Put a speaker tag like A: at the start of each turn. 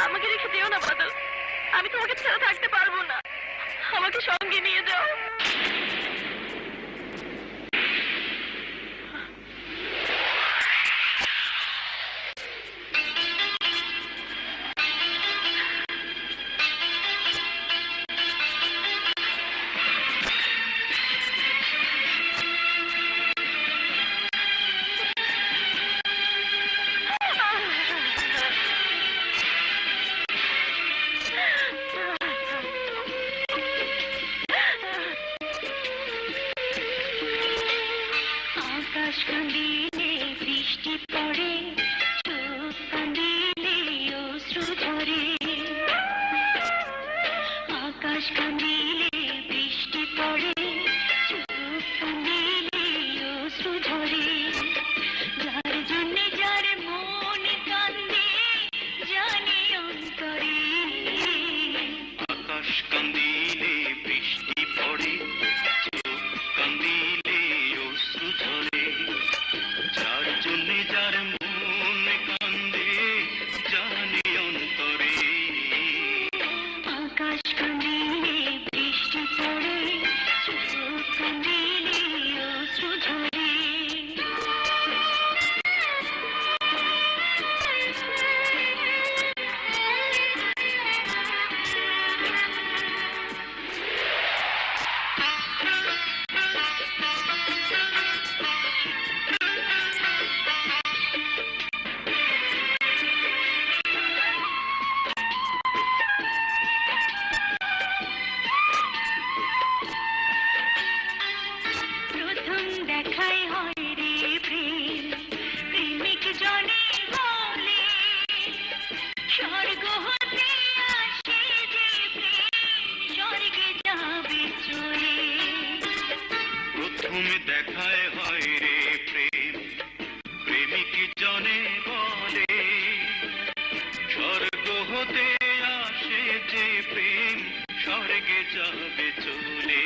A: আমাকে রেখে যেও না বাদল, আমি তোমাকে ছাড়া থাকতে পারবো না, আমাকে সঙ্গে নিয়ে যাও। আকাশ কাঁদিলে বৃষ্টি পড়ে, চোখ কাঁদিলে অশ্রু ঝরে। আকাশ কাঁদিলে বৃষ্টি পড়ে, চোখ কাঁদিলে অশ্রু ঝরে। যার জন্যে যার মন কান্দে জানি অন্তরে।
B: আকাশ কাঁদিলে বৃষ্টি পড়ে, চোখ কাঁদিলে অশ্রু ঝরে। যার জন্যে যার মন কান্দে জানি অন্তরে।
A: আকাশ কাঁদিলে বৃষ্টি পড়ে, চোখ কাঁদিলে অশ্রু ঝরে। প্রথম দেখাই হয় রে প্রেম, প্রেমিক জনে বলে। স্বর্গ হতে আসে যে প্রেম, স্বর্গে যাবে চলে।
B: প্রথম দেখায় হয় রে প্রেম, প্রেমিক জনে বলে। স্বর্গ হতে আসে যে প্রেম, স্বর্গে যাবে চলে।